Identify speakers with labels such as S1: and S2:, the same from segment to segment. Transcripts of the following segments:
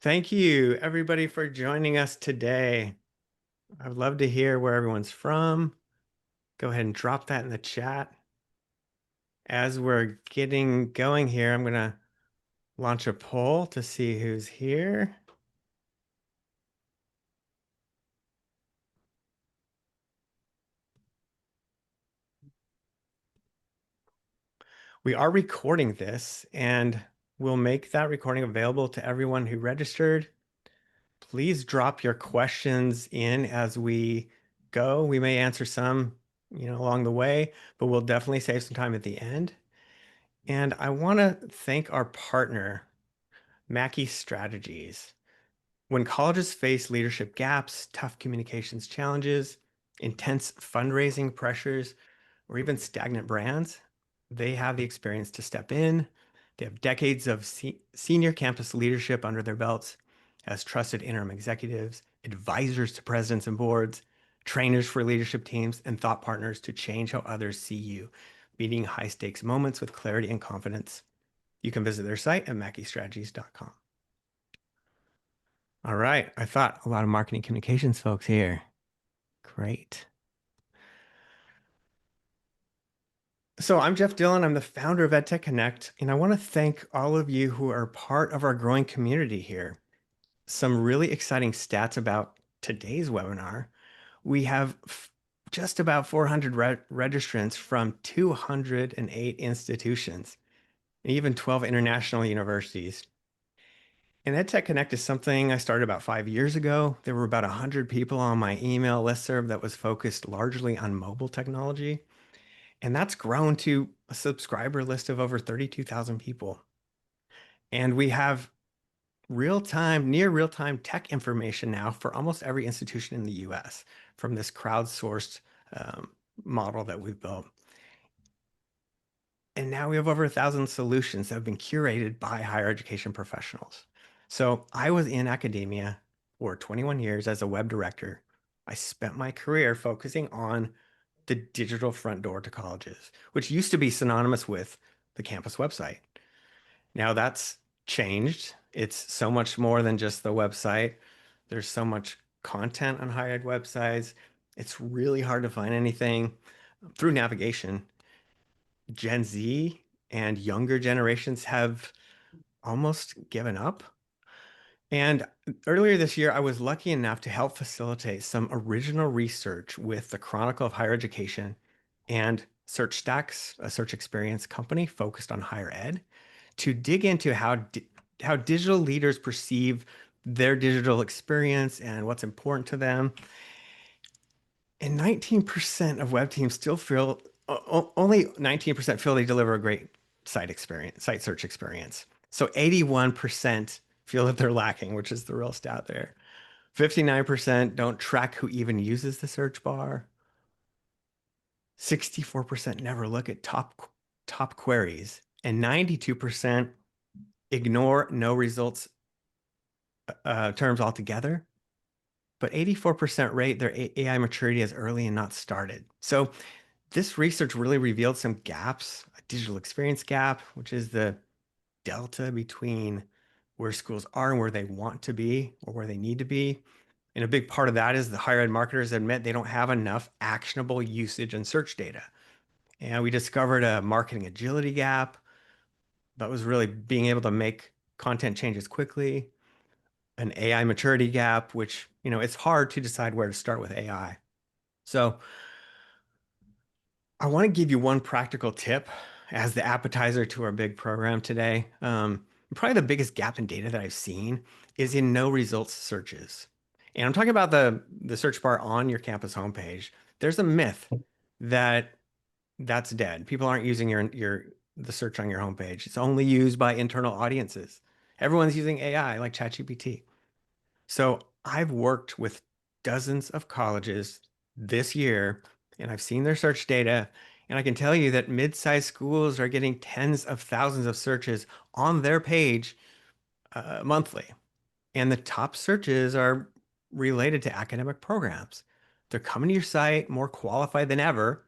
S1: Thank you, everybody, for joining us today. I'd love to hear where everyone's from. Go ahead and drop that in the chat. As we're getting going here, I'm going to launch a poll to see who's here. We are recording this, and we'll make that recording available to everyone who registered. Please drop your questions in as we go. We may answer some, along the way, but we'll definitely save some time at the end. And I want to thank our partner, Mackey Strategies. When colleges face leadership gaps, tough communications challenges, intense fundraising pressures, or even stagnant brands, they have the experience to step in. They have decades of senior campus leadership under their belts as trusted interim executives, advisors to presidents and boards, trainers for leadership teams, and thought partners to change how others see you, meeting high stakes moments with clarity and confidence. You can visit their site at mackeystrategies.com. All right. I thought a lot of marketing communications folks here. Great. So I'm Jeff Dillon. I'm the founder of EdTech Connect, and I want to thank all of you who are part of our growing community here. Some really exciting stats about today's webinar. We have just about 400 registrants from 208 institutions, and even 12 international universities. And EdTech Connect is something I started about 5 years ago. There were about 100 people on my email listserv that was focused largely on mobile technology. And that's grown to a subscriber list of over 32,000 people. And we have near real-time tech information now for almost every institution in the US from this crowdsourced model that we've built. And now we have over 1,000 solutions that have been curated by higher education professionals. So I was in academia for 21 years as a web director. I spent my career focusing on the digital front door to colleges, which used to be synonymous with the campus website. Now that's changed. It's so much more than just the website. There's so much content on higher ed websites. It's really hard to find anything through navigation. Gen Z and younger generations have almost given up. And earlier this year, I was lucky enough to help facilitate some original research with the Chronicle of Higher Education and SearchStack's, a search experience company focused on higher ed, to dig into how digital leaders perceive their digital experience and what's important to them. And 19% of web teams still feel, only 19% feel they deliver a great site search experience. So 81% feel that they're lacking, which is the real stat there. 59% don't track who even uses the search bar. 64% never look at top queries, and 92% ignore no results terms altogether. But 84% rate their AI maturity as early and not started. So this research really revealed some gaps, a digital experience gap, which is the delta between where schools are and where they want to be or where they need to be. And a big part of that is the higher ed marketers admit they don't have enough actionable usage and search data. And we discovered a marketing agility gap that was really being able to make content changes quickly, an AI maturity gap, which, it's hard to decide where to start with AI. So I want to give you one practical tip as the appetizer to our big program today. Probably the biggest gap in data that I've seen is in no results searches. And I'm talking about the search bar on your campus homepage. There's a myth that that's dead. People aren't using the search on your homepage. It's only used by internal audiences. Everyone's using AI like ChatGPT. So I've worked with dozens of colleges this year, and I've seen their search data, and I can tell you that mid-sized schools are getting tens of thousands of searches on their page monthly. And the top searches are related to academic programs. They're coming to your site more qualified than ever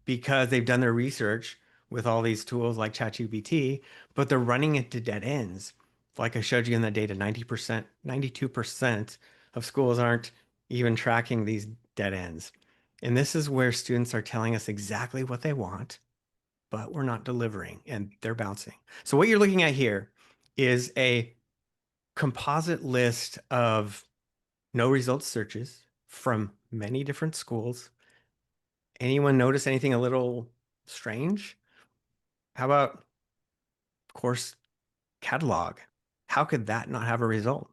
S1: because they've done their research with all these tools like ChatGPT, but they're running into dead ends. Like I showed you in that data, 90%, 92% of schools aren't even tracking these dead ends. And this is where students are telling us exactly what they want, but we're not delivering and they're bouncing. So what you're looking at here is a composite list of no results searches from many different schools. Anyone notice anything a little strange? How about course catalog? How could that not have a result?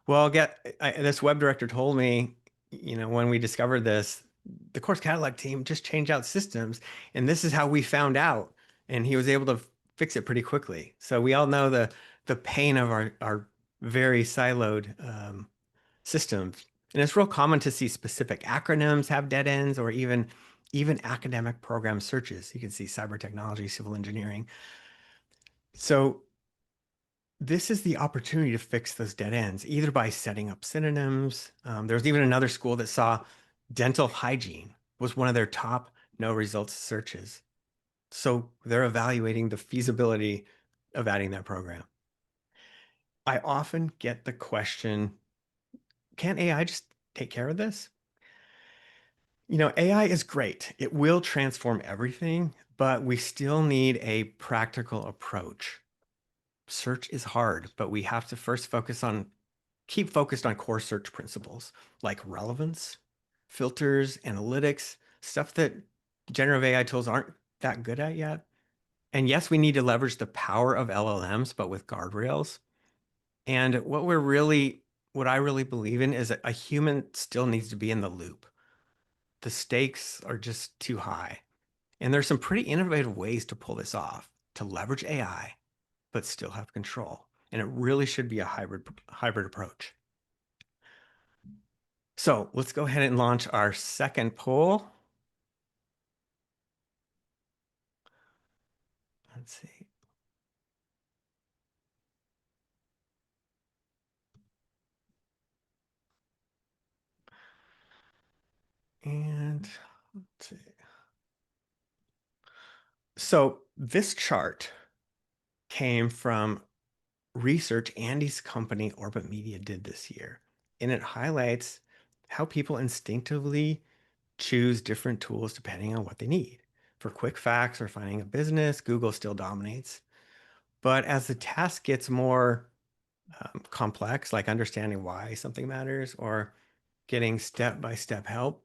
S1: Well, this web director told me, when we discovered this, the course catalog team just changed out systems, and this is how we found out. And he was able to fix it pretty quickly. So we all know the pain of our very siloed systems. And it's real common to see specific acronyms have dead ends, or even academic program searches. You can see cyber technology, civil engineering. So this is the opportunity to fix those dead ends, either by setting up synonyms. There's even another school that saw dental hygiene was one of their top no results searches. So they're evaluating the feasibility of adding that program. I often get the question, can't AI just take care of this? AI is great. It will transform everything, but we still need a practical approach. Search is hard, but we have to first keep focused on core search principles like relevance, filters, analytics, stuff that generative AI tools aren't that good at yet. And yes, we need to leverage the power of LLMs, but with guardrails. And what I really believe in is that a human still needs to be in the loop. The stakes are just too high. And there's some pretty innovative ways to pull this off, to leverage AI, but still have control. And it really should be a hybrid approach. So let's go ahead and launch our second poll. Let's see. And let's see. So this chart came from research Andy's company Orbit Media did this year. And it highlights how people instinctively choose different tools depending on what they need. For quick facts or finding a business, Google still dominates. But as the task gets more complex, like understanding why something matters or getting step-by-step help,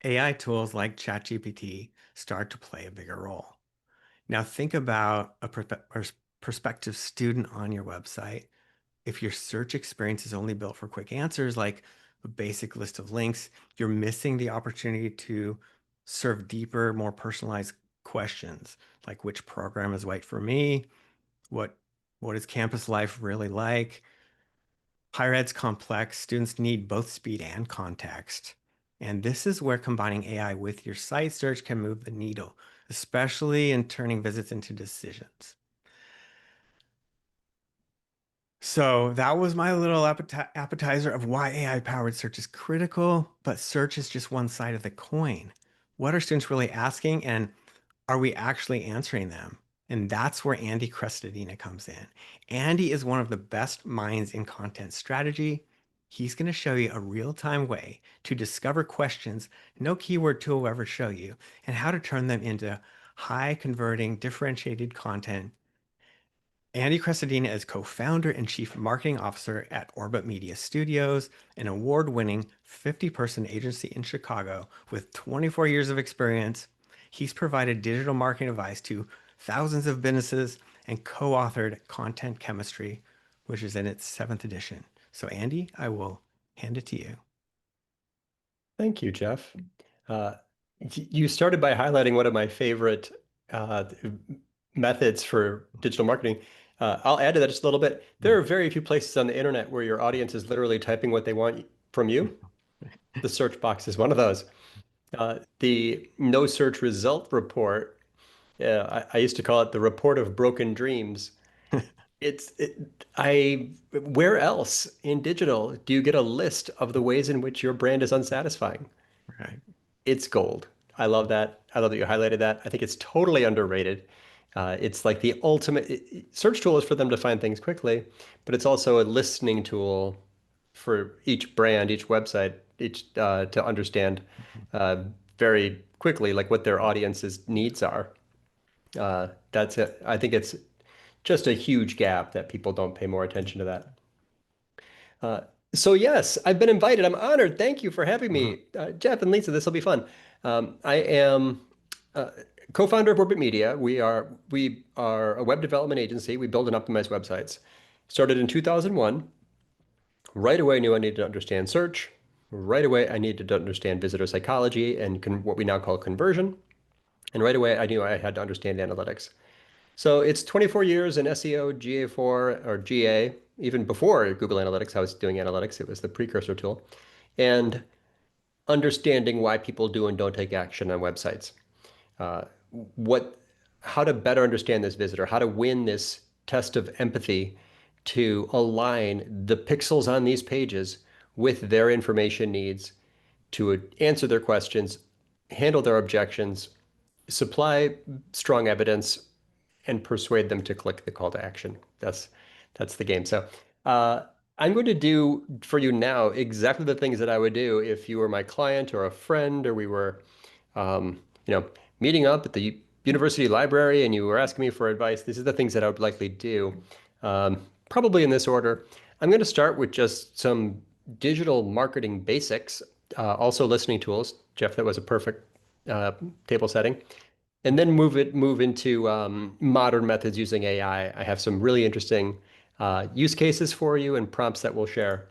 S1: AI tools like ChatGPT start to play a bigger role. Now think about a prospective student on your website. If your search experience is only built for quick answers, like a basic list of links, you're missing the opportunity to serve deeper, more personalized questions, like which program is right for me? What is campus life really like? Higher ed's complex. Students need both speed and context. And this is where combining AI with your site search can move the needle, especially in turning visits into decisions. So that was my little appetizer of why AI-powered search is critical, but search is just one side of the coin. What are students really asking, and are we actually answering them? And that's where Andy Crestodina comes in. Andy is one of the best minds in content strategy. He's going to show you a real-time way to discover questions no keyword tool will ever show you, and how to turn them into high-converting, differentiated content. Andy Crestodina is co-founder and chief marketing officer at Orbit Media Studios, an award-winning 50-person agency in Chicago with 24 years of experience. He's provided digital marketing advice to thousands of businesses and co-authored Content Chemistry, which is in its 7th edition. So Andy, I will hand it to you.
S2: Thank you, Jeff. You started by highlighting one of my favorite methods for digital marketing. I'll add to that just a little bit. There are very few places on the internet where your audience is literally typing what they want from you. The search box is one of those. The no search result report, I used to call it the report of broken dreams. Where else in digital do you get a list of the ways in which your brand is unsatisfying?
S1: Right.
S2: It's gold. I love that. I love that you highlighted that. I think it's totally underrated. It's like the ultimate search tool is for them to find things quickly, but it's also a listening tool for each brand, each website, each to understand uh, very quickly like what their audience's needs are. That's it. I think it's just a huge gap that people don't pay more attention to that. Uh, so yes, I've been invited. I'm honored. Thank you for having me, Jeff and Lisa. This will be fun. I am uh, co-founder of Orbit Media. We are a web development agency. We build and optimize websites. Started in 2001. Right away, I knew I needed to understand search. Right away, I needed to understand visitor psychology and what we now call conversion. And right away, I knew I had to understand analytics. So it's 24 years in SEO, GA4 or GA. Even before Google Analytics, I was doing analytics. It was the precursor tool. And understanding why people do and don't take action on websites. Uh, what, how to better understand this visitor, how to win this test of empathy to align the pixels on these pages with their information needs to answer their questions, handle their objections, supply strong evidence, and persuade them to click the call to action. That's the game. So uh, I'm going to do for you now exactly the things that I would do if you were my client or a friend, or we were, um, you know, meeting up at the university library and you were asking me for advice. This is the things that I would likely do, probably in this order. I'm going to start with just some digital marketing basics, also listening tools. Jeff, that was a perfect table setting. And then move into modern methods using AI. I have some really interesting use cases for you and prompts that we'll share.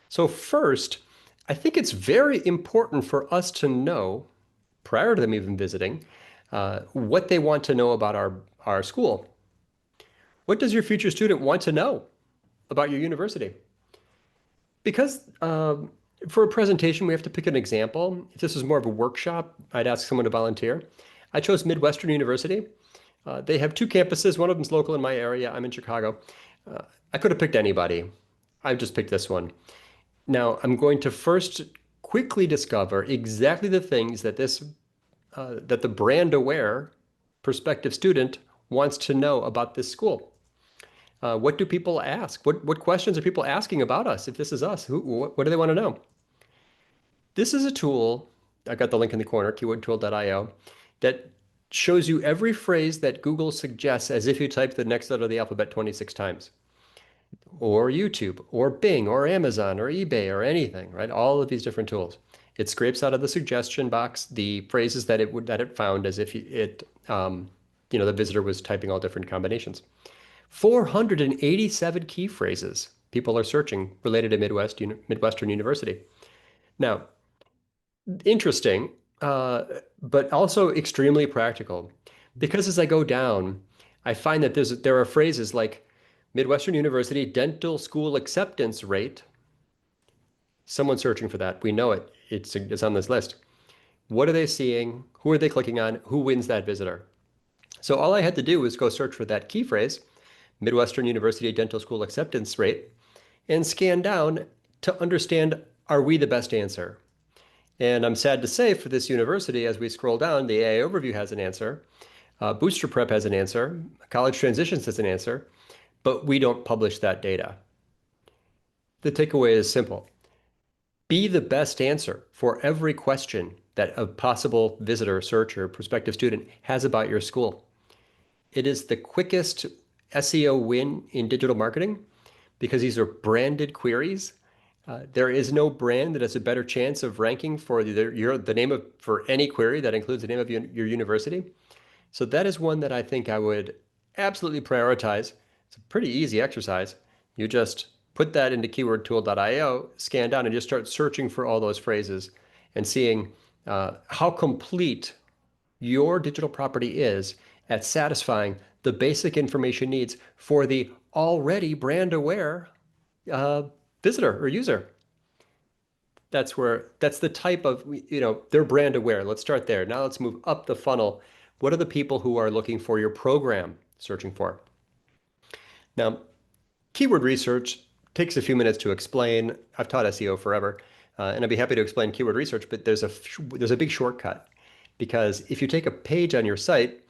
S2: So first, I think it's very important for us to know, prior to them even visiting, what they want to know about our school. What does your future student want to know about your university? Because for a presentation, we have to pick an example. If this is more of a workshop, I'd ask someone to volunteer. I chose Midwestern University. They have two campuses. One of them's local in my area. I'm in Chicago. I could have picked anybody. I just picked this one. Now, I'm going to first quickly discover exactly the things that that the brand aware prospective student wants to know about this school. What do people ask? What questions are people asking about us if this is us? What do they want to know? This is a tool, I got the link in the corner, keywordtool.io, that shows you every phrase that Google suggests as if you type the next letter of the alphabet 26 times. Or YouTube, or Bing, or Amazon, or eBay, or anything, right? All of these different tools. It scrapes out of the suggestion box the phrases that it found as if the visitor was typing all different combinations. 487 key phrases people are searching related to Midwestern University. Now, interesting, but also extremely practical. Because as I go down, I find that there are phrases like Midwestern University dental school acceptance rate. Someone's searching for that. We know it. It's on this list. What are they seeing? Who are they clicking on? Who wins that visitor? So all I had to do was go search for that key phrase, Midwestern University dental school acceptance rate, and scan down to understand, are we the best answer? And I'm sad to say for this university, as we scroll down, the AI overview has an answer. Booster Prep has an answer. College Transitions has an answer, but we don't publish that data. The takeaway is simple. Be the best answer for every question that a possible visitor, searcher, prospective student has about your school. It is the quickest SEO win in digital marketing because these are branded queries. There is no brand that has a better chance of ranking for the name of for any query that includes the name of your university. So that is one that I think I would absolutely prioritize. It's a pretty easy exercise. You just put that into keywordtool.io, scan down, and just start searching for all those phrases and seeing how complete your digital property is at satisfying the basic information needs for the already brand aware visitor or user. That's the type of, they're brand aware. Let's start there. Now let's move up the funnel. What are the people who are looking for your program searching for? Now, keyword research takes a few minutes to explain. I've taught SEO forever, and I'd be happy to explain keyword research, but there's a big shortcut because if you take a page on your site,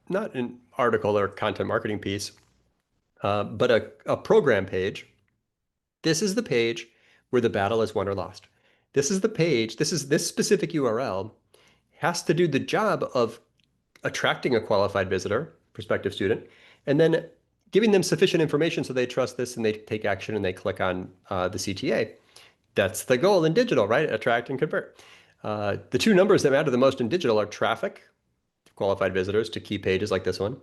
S2: not an article or content marketing piece, but a program page. This is the page where the battle is won or lost. This is the page, this specific URL has to do the job of attracting a qualified visitor, prospective student, and then giving them sufficient information so they trust this and they take action and they click on the CTA. That's the goal in digital, right? Attract and convert. The two numbers that matter the most in digital are traffic, qualified visitors to key pages like this one,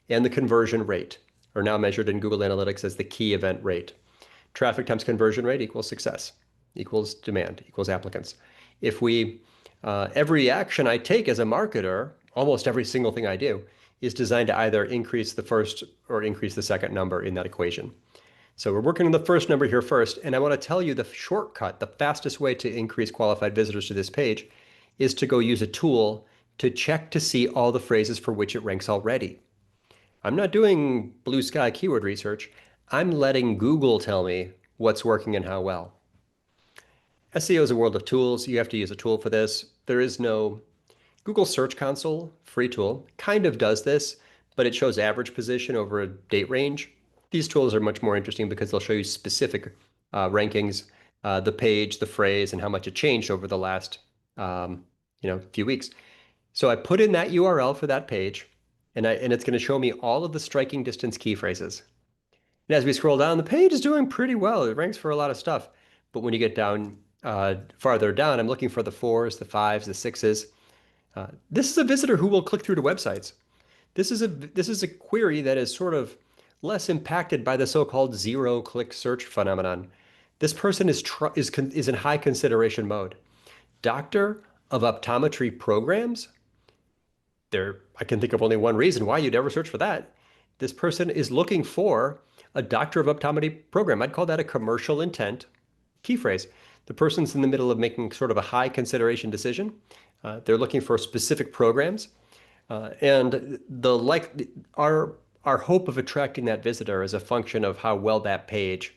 S2: and the conversion rate, are now measured in Google Analytics as the key event rate. Traffic times conversion rate equals success, equals demand, equals applicants. If we, every action I take as a marketer, almost every single thing I do, is designed to either increase the first or increase the second number in that equation. So we're working on the first number here first, and I want to tell you the shortcut, the fastest way to increase qualified visitors to this page is to go use a tool to check to see all the phrases for which it ranks already. I'm not doing blue sky keyword research. I'm letting Google tell me what's working and how well. SEO is a world of tools. You have to use a tool for this. There is no Google Search Console, free tool, kind of does this, but it shows average position over a date range. These tools are much more interesting because they'll show you specific rankings, the page, the phrase, and how much it changed over the last few weeks. So I put in that URL for that page, and it's going to show me all of the striking distance key phrases. And as we scroll down, the page is doing pretty well. It ranks for a lot of stuff. But when you get down farther down, I'm looking for the 4s, the 5s, the 6s. This is a visitor who will click through to websites. This is a query that is sort of less impacted by the so-called zero-click search phenomenon. This person is in high consideration mode. Doctor of optometry programs? I can think of only one reason why you'd ever search for that. This person is looking for a doctor of optometry program. I'd call that a commercial intent key phrase. The person's in the middle of making sort of a high consideration decision. They're looking for specific programs. And our hope of attracting that visitor is a function of how well that page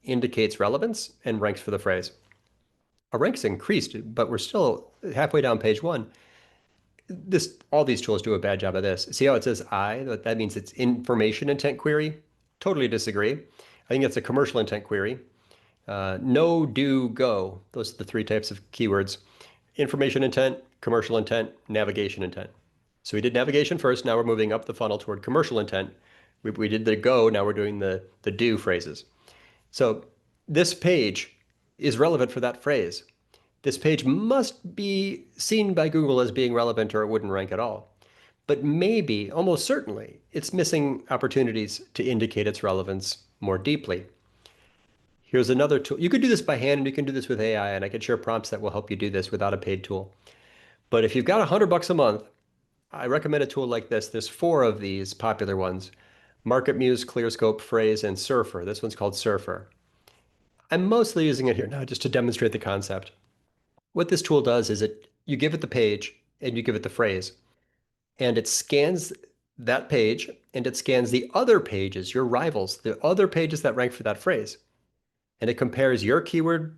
S2: indicates relevance and ranks for the phrase. Our ranks increased, but we're still halfway down page 1. All these tools do a bad job of this. See how it says I? That means it's information intent query. Totally disagree. I think it's a commercial intent query. No, do, go. Those are the 3 types of keywords. Information intent, commercial intent, navigation intent. So we did navigation first. Now we're moving up the funnel toward commercial intent. We did the go. Now we're doing the do phrases. So this page is relevant for that phrase. This page must be seen by Google as being relevant or it wouldn't rank at all. But maybe, almost certainly, it's missing opportunities to indicate its relevance more deeply. Here's another tool. You could do this by hand and you can do this with AI, and I can share prompts that will help you do this without a paid tool. But if you've got $100 a month, I recommend a tool like this. There's 4 of these popular ones: MarketMuse, ClearScope, Phrase, and Surfer. This one's called Surfer. I'm mostly using it here now just to demonstrate the concept. What this tool does is you give it the page and you give it the phrase, and it scans that page and it scans the other pages, your rivals, the other pages that rank for that phrase. And it compares your keyword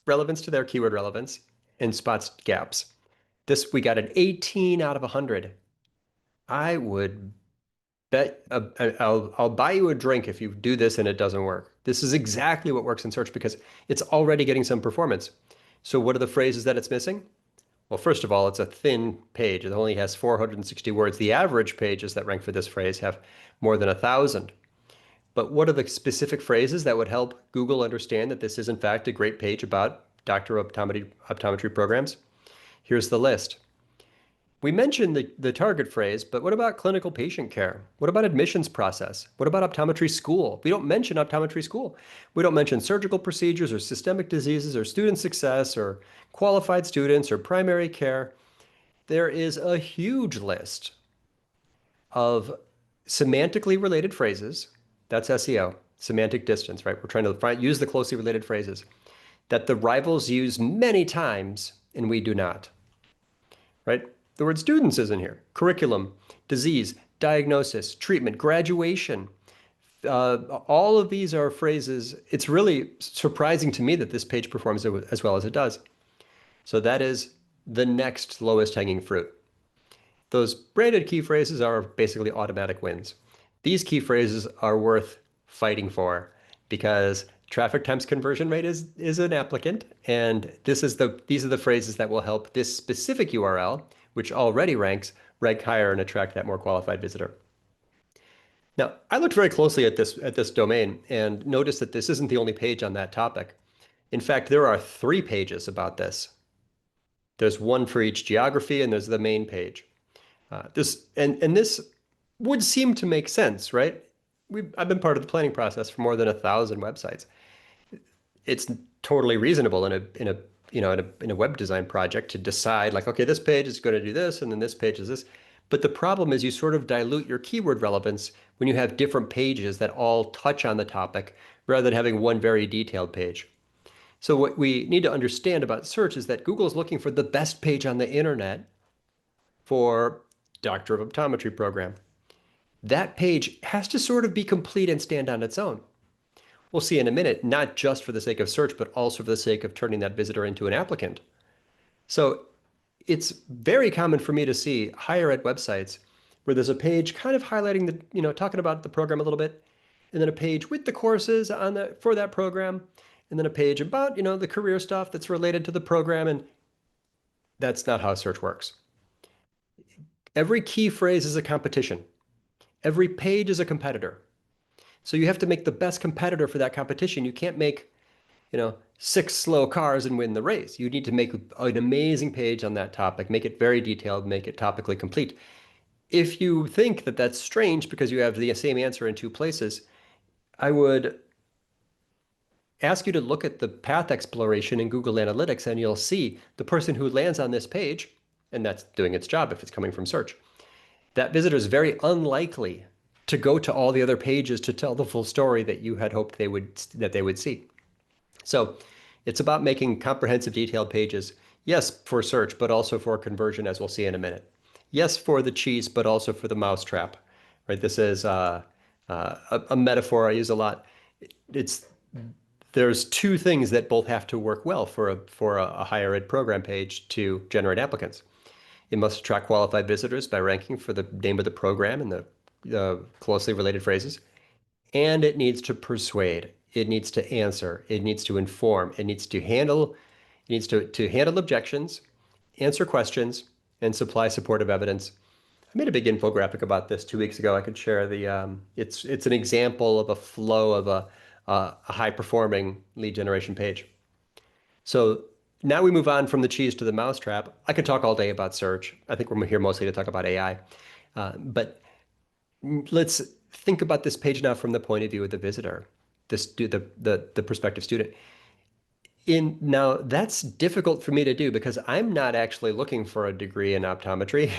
S2: relevance to their keyword relevance and spots gaps. We got an 18 out of 100. I would bet I'll buy you a drink if you do this and it doesn't work. This is exactly what works in search because it's already getting some performance. So what are the phrases that it's missing? Well, first of all, it's a thin page. It only has 460 words. The average pages that rank for this phrase have more than 1,000. But what are the specific phrases that would help Google understand that this is in fact a great page about doctor of optometry programs? Here's the list. We mentioned the target phrase, but what about clinical patient care? What about admissions process? What about optometry school? We don't mention optometry school. We don't mention surgical procedures or systemic diseases or student success or qualified students or primary care. There is a huge list of semantically related phrases. That's SEO, semantic distance, right? We're trying to use the closely related phrases that the rivals use many times and we do not, right? The word students is in here. Curriculum, disease, diagnosis, treatment, graduation. All of these are phrases. It's really surprising to me that this page performs as well as it does. So that is the next lowest hanging fruit. Those branded key phrases are basically automatic wins. These key phrases are worth fighting for because traffic times conversion rate is an applicant, and these are the phrases that will help this specific URL, which already rank higher and attract that more qualified visitor. Now, I looked very closely at this domain and noticed that this isn't the only page on that topic. In fact, there are 3 pages about this. There's one for each geography, and there's the main page. This would seem to make sense, right? I've been part of the planning process for more than 1,000 websites. It's totally reasonable in a web design project to decide like, okay, this page is going to do this, and then this page is this. But the problem is you sort of dilute your keyword relevance when you have different pages that all touch on the topic rather than having one very detailed page. So what we need to understand about search is that Google is looking for the best page on the internet for Doctor of Optometry program. That page has to sort of be complete and stand on its own. We'll see in a minute, not just for the sake of search, but also for the sake of turning that visitor into an applicant. So it's very common for me to see higher ed websites where there's a page kind of highlighting talking about the program a little bit, and then a page with the courses for that program, and then a page about, the career stuff that's related to the program. And that's not how search works. Every key phrase is a competition. Every page is a competitor. So you have to make the best competitor for that competition. You can't make, 6 slow cars and win the race. You need to make an amazing page on that topic, make it very detailed, make it topically complete. If you think that that's strange because you have the same answer in 2 places, I would ask you to look at the path exploration in Google Analytics, and you'll see the person who lands on this page, and that's doing its job if it's coming from search. That visitor is very unlikely to go to all the other pages to tell the full story that you had hoped they would see. So it's about making comprehensive, detailed pages, yes, for search, but also for conversion, as we'll see in a minute. Yes, for the cheese, but also for the mousetrap. Right? This is a metaphor I use a lot. There's 2 things that both have to work well for a higher ed program page to generate applicants. It must attract qualified visitors by ranking for the name of the program and the closely related phrases. And it needs to persuade. It needs to answer. It needs to inform. It needs to handle objections, answer questions, and supply supportive evidence. I made a big infographic about this 2 weeks ago. I could share it's an example of a flow of a high-performing lead generation page. So now we move on from the cheese to the mousetrap. I could talk all day about search. I think we're here mostly to talk about AI. But let's think about this page now from the point of view of the visitor, the prospective student. Now, that's difficult for me to do because I'm not actually looking for a degree in optometry.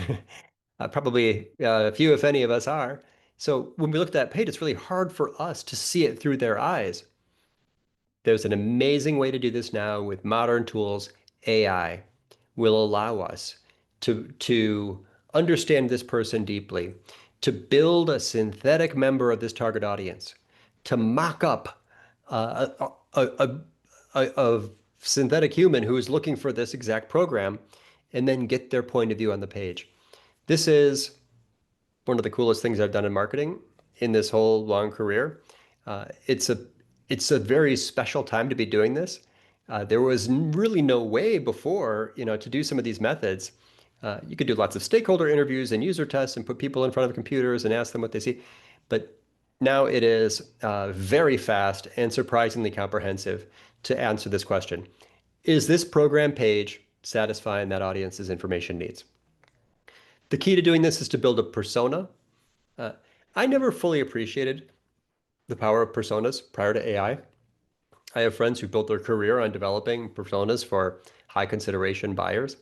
S2: Probably few, if any of us are. So when we look at that page, it's really hard for us to see it through their eyes. There's an amazing way to do this now with modern tools. AI will allow us to understand this person deeply, to build a synthetic member of this target audience, to mock up a synthetic human who is looking for this exact program, and then get their point of view on the page. This is one of the coolest things I've done in marketing in this whole long career. It's a very special time to be doing this. There was really no way before, to do some of these methods. You could do lots of stakeholder interviews and user tests and put people in front of computers and ask them what they see. But now it is very fast and surprisingly comprehensive to answer this question. Is this program page satisfying that audience's information needs? The key to doing this is to build a persona. I never fully appreciated the power of personas prior to AI. I have friends who built their career on developing personas for high consideration buyers.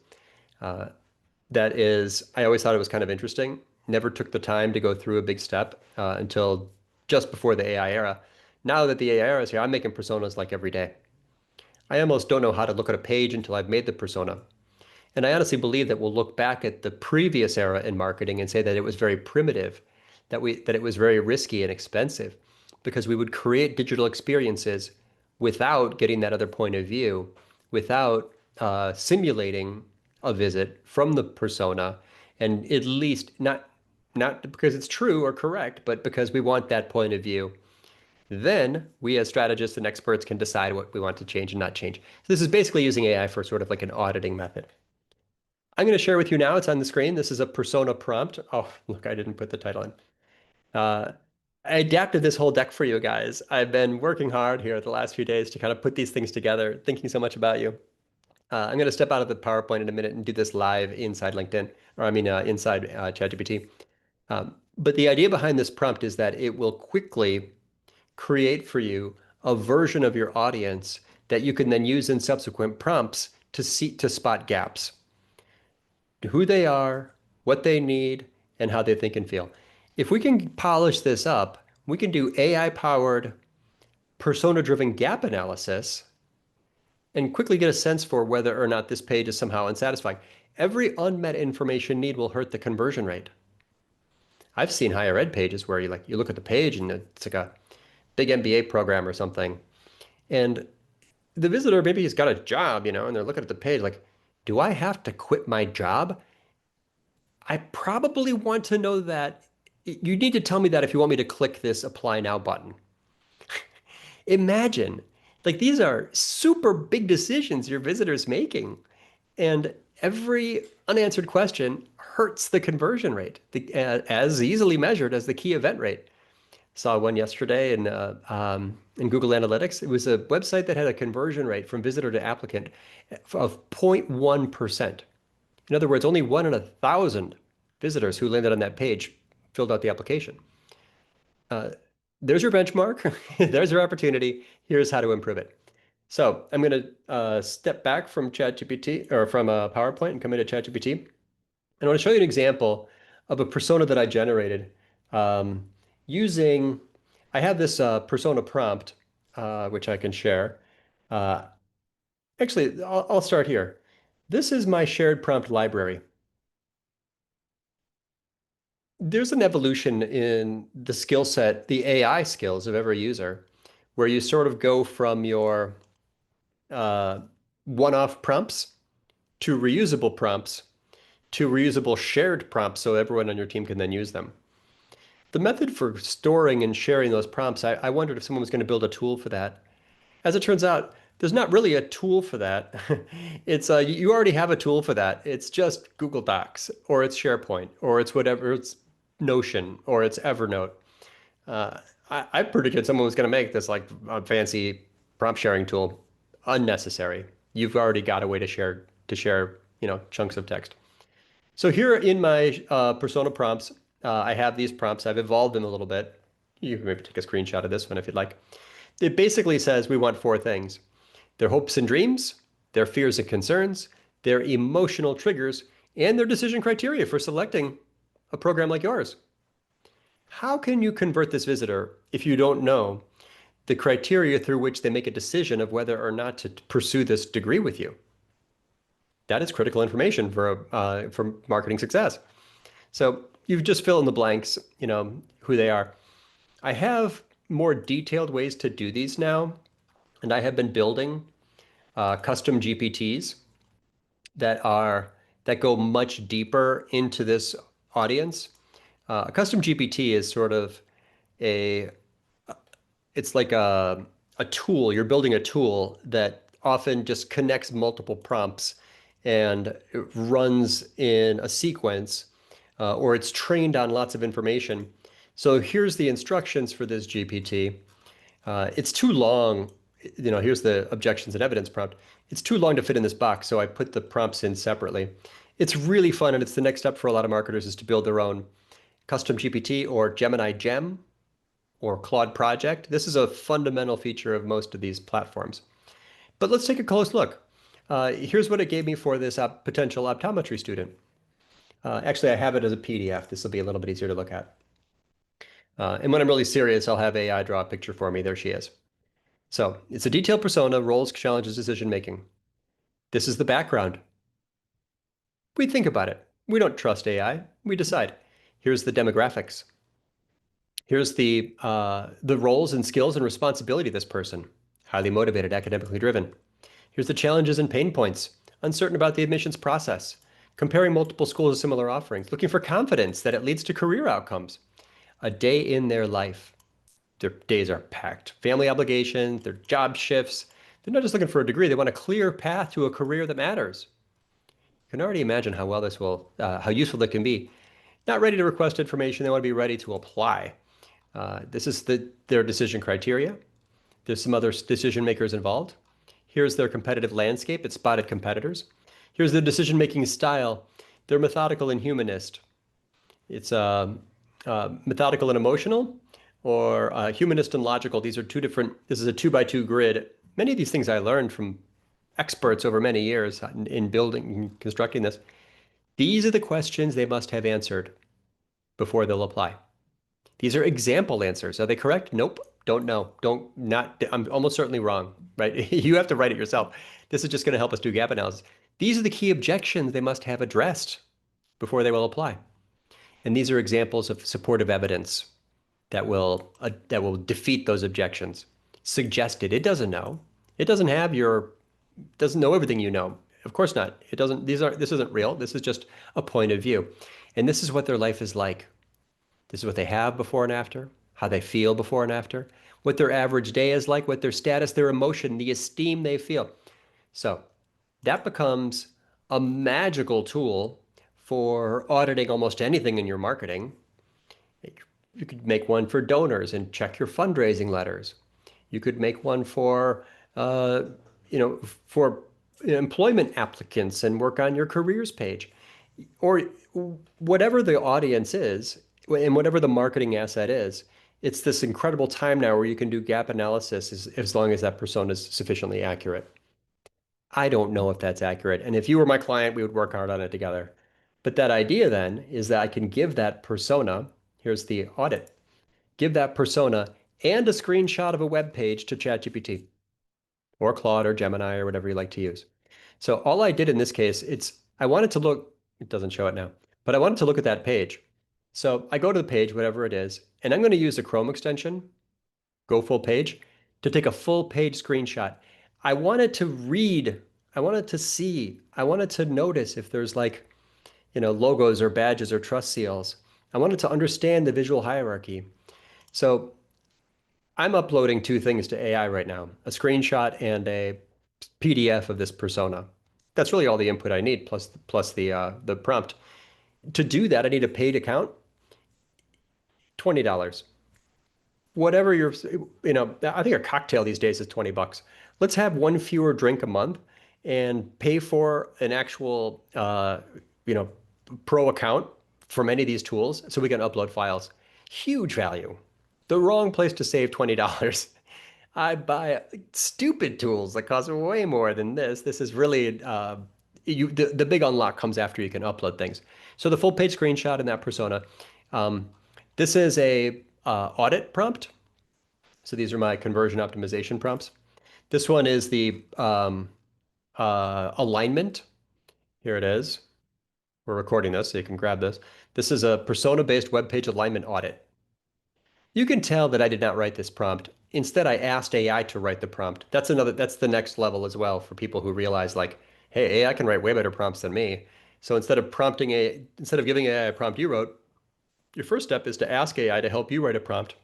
S2: I always thought it was kind of interesting. Never took the time to go through a big step until just before the AI era. Now that the AI era is here, I'm making personas like every day. I almost don't know how to look at a page until I've made the persona. And I honestly believe that we'll look back at the previous era in marketing and say that it was very primitive, that it was very risky and expensive, because we would create digital experiences without getting that other point of view, without simulating a visit from the persona, And at least not because it's true or correct, but because we want that point of view. Then we as strategists and experts can decide what we want to change and not change. So this is basically using AI for sort of like an auditing method. I'm going to share with you now. It's on the screen. This is a persona prompt. Oh, look, I didn't put the title in. Uh, I adapted this whole deck for you guys. I've been working hard here the last few days to kind of put these things together, thinking so much about you. I'm going to step out of the PowerPoint in a minute and do this live inside LinkedIn, or I mean, inside ChatGPT. But the idea behind this prompt is that it will quickly create for you a version of your audience that you can then use in subsequent prompts to spot gaps, who they are, what they need, and how they think and feel. If we can polish this up, we can do AI-powered persona-driven gap analysis and quickly get a sense for whether or not this page is somehow unsatisfying. Every unmet information need will hurt the conversion rate. I've seen higher ed pages where you look at the page and it's like a big MBA program or something. And the visitor, maybe he's got a job, and they're looking at the page like, do I have to quit my job? I probably want to know that. You need to tell me that if you want me to click this apply now button. Imagine, like these are super big decisions your visitor's making. And every unanswered question hurts the conversion rate, as easily measured as the key event rate. Saw one yesterday in Google Analytics. It was a website that had a conversion rate from visitor to applicant of 0.1%. In other words, only 1 in 1,000 visitors who landed on that page filled out the application. There's your benchmark. There's your opportunity. Here's how to improve it. So I'm going to step back from ChatGPT or from PowerPoint and come into ChatGPT. And I want to show you an example of a persona that I generated using, I have this persona prompt, which I can share. Actually, I'll start here. This is my shared prompt library. There's an evolution in the skill set, the AI skills of every user, where you sort of go from your one-off prompts to reusable prompts to reusable shared prompts so everyone on your team can then use them. The method for storing and sharing those prompts, I wondered if someone was going to build a tool for that. As it turns out, there's not really a tool for that. It's you already have a tool for that. It's just Google Docs, or it's SharePoint, or it's whatever, it's Notion, or it's Evernote. I predicted someone was going to make this like a fancy prompt sharing tool unnecessary. You've already got a way to share chunks of text. So here in my persona prompts, I have these prompts. I've evolved them a little bit. You can maybe take a screenshot of this one if you'd like. It basically says we want 4 things: their hopes and dreams, their fears and concerns, their emotional triggers, and their decision criteria for selecting a program like yours. How can you convert this visitor if you don't know the criteria through which they make a decision of whether or not to pursue this degree with you? That is critical information for marketing success. So you just fill in the blanks, who they are. I have more detailed ways to do these now, and I have been building custom GPTs that go much deeper into this audience. A custom GPT is sort of it's like a tool. You're building a tool that often just connects multiple prompts and it runs in a sequence, or it's trained on lots of information. So here's the instructions for this GPT. It's too long. Here's the objections and evidence prompt. It's too long to fit in this box, so I put the prompts in separately. It's really fun, and it's the next step for a lot of marketers is to build their own custom GPT or Gemini Gem or Claude Project. This is a fundamental feature of most of these platforms. But let's take a close look. Here's what it gave me for this potential optometry student. Actually, I have it as a PDF. This will be a little bit easier to look at. And when I'm really serious, I'll have AI draw a picture for me. There she is. So it's a detailed persona, roles, challenges, decision-making. This is the background. We think about it. We don't trust AI. We decide. Here's the demographics. Here's the roles and skills and responsibility of this person. Highly motivated, academically driven. Here's the challenges and pain points. Uncertain about the admissions process. comparing multiple schools with similar offerings, looking for confidence that it leads to career outcomes. A day in their life. Their days are packed. Family obligations, their job shifts. They're not just looking for a degree, they want a clear path to a career that matters. You can already imagine how well this will, how useful it can be. Not ready to request information, they want to be ready to apply. This is their decision criteria. There's some other decision makers involved. Here's their competitive landscape. It spotted competitors. Here's their decision-making style. They're methodical and humanist. It's methodical and emotional, or humanist and logical. These are two different, this is a 2x2 grid. Many of these things I learned from experts over many years in building, constructing this. These are the questions they must have answered before they'll apply. These are example answers. Are they correct? Nope. Don't know. Don't not. I'm almost certainly wrong, right? You have to write it yourself. This is just going to help us do gap analysis. These are the key objections they must have addressed before they will apply. And these are examples of supportive evidence that will defeat those objections. Suggested. It doesn't know. It doesn't have your, doesn't know everything you know. Of course not. It doesn't, this isn't real. This is just a point of view. And this is what their life is like. This is what they have before and after, how they feel before and after, what their average day is like, what their status, their emotion, the esteem they feel. So that becomes a magical tool for auditing almost anything in your marketing. You could make one for donors and check your fundraising letters. You could make one for, for employment applicants and work on your careers page, or whatever the audience is, and whatever the marketing asset is. It's this incredible time now where you can do gap analysis as long as that persona is sufficiently accurate. I don't know if that's accurate. And if you were my client, we would work hard on it together. But that idea then is that I can give that persona, here's the audit, give that persona and a screenshot of a web page to ChatGPT or Claude or Gemini or whatever you like to use. So all I did in this case, I wanted to look, it doesn't show it now, but I wanted to look at that page. So I go to the page, whatever it is, and I'm going to use the Chrome extension, Go Full Page, to take a full page screenshot. I wanted to read, I wanted to see, I wanted to notice if there's like, logos or badges or trust seals. I wanted to understand the visual hierarchy. So I'm uploading two things to AI right now, a screenshot and a PDF of this persona. That's really all the input I need, plus the prompt. To do that, I need a paid account, $20. Whatever I think a cocktail these days is $20. Let's have one fewer drink a month and pay for an actual, pro account from any of these tools so we can upload files. Huge value. The wrong place to save $20. I buy stupid tools that cost way more than this. This is really, the big unlock comes after you can upload things. So the full page screenshot in that persona. This is a audit prompt. So these are my conversion optimization prompts. This one is the alignment. Here it is. We're recording this, so you can grab this. This is a persona-based web page alignment audit. You can tell that I did not write this prompt. Instead, I asked AI to write the prompt. That's the next level as well for people who realize like, hey, AI can write way better prompts than me. So instead of giving AI a prompt you wrote, your first step is to ask AI to help you write a prompt.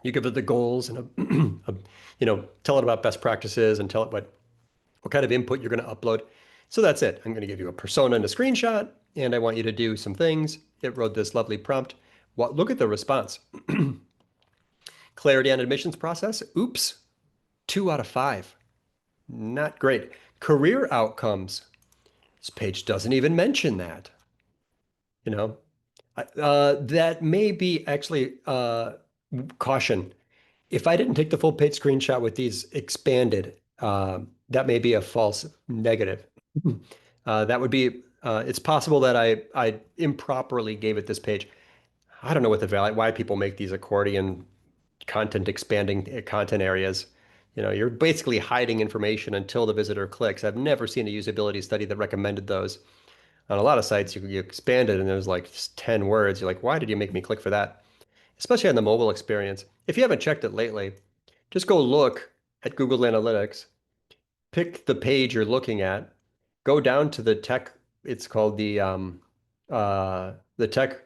S2: You give it the goals and tell it about best practices and tell it what kind of input you're going to upload. So that's it. I'm going to give you a persona and a screenshot, and I want you to do some things. It wrote this lovely prompt. Well, look at the response. Clarity on admissions process. Oops. 2 out of 5. Not great. Career outcomes. This page doesn't even mention that. That may be actually caution. If I didn't take the full page screenshot with these expanded, that may be a false negative. That would be, it's possible that I improperly gave it this page. I don't know what the value, why people make these accordion content expanding content areas. You're basically hiding information until the visitor clicks. I've never seen a usability study that recommended those. On a lot of sites, you expand it and there's like 10 words. You're like, why did you make me click for that? Especially on the mobile experience. If you haven't checked it lately, just go look at Google Analytics, pick the page you're looking at, go down to the tech it's called the tech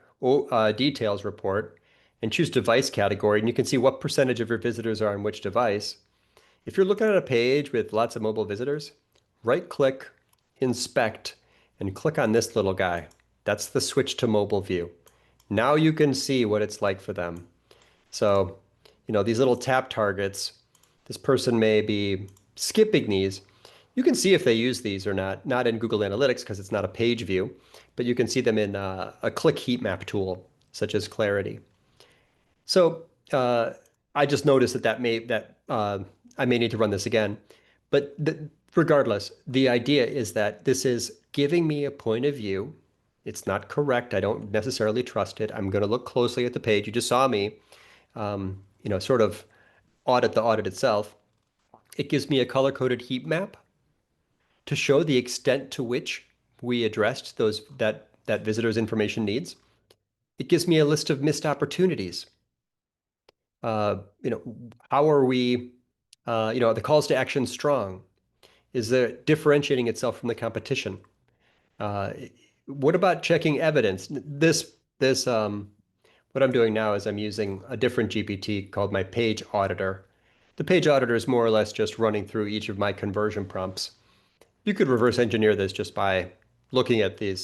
S2: details report, and choose device category, and you can see what percentage of your visitors are on which device. If you're looking at a page with lots of mobile visitors, right-click, inspect, and click on this little guy. That's the switch to mobile view. Now you can see what it's like for them. So, these little tap targets, this person may be skipping these. You can see if they use these or not in Google Analytics because it's not a page view, but you can see them in a click heat map tool, such as Clarity. So I just noticed that I may need to run this again. But regardless, the idea is that this is giving me a point of view. It's not correct. I don't necessarily trust it. I'm going to look closely at the page. You just saw me, sort of audit the audit itself. It gives me a color-coded heat map to show the extent to which we addressed that visitor's information needs. It gives me a list of missed opportunities. How are we, the calls to action strong? Is it differentiating itself from the competition? What about checking evidence? What I'm doing now is I'm using a different GPT called my page auditor. The page auditor is more or less just running through each of my conversion prompts. You could reverse engineer this just by looking at I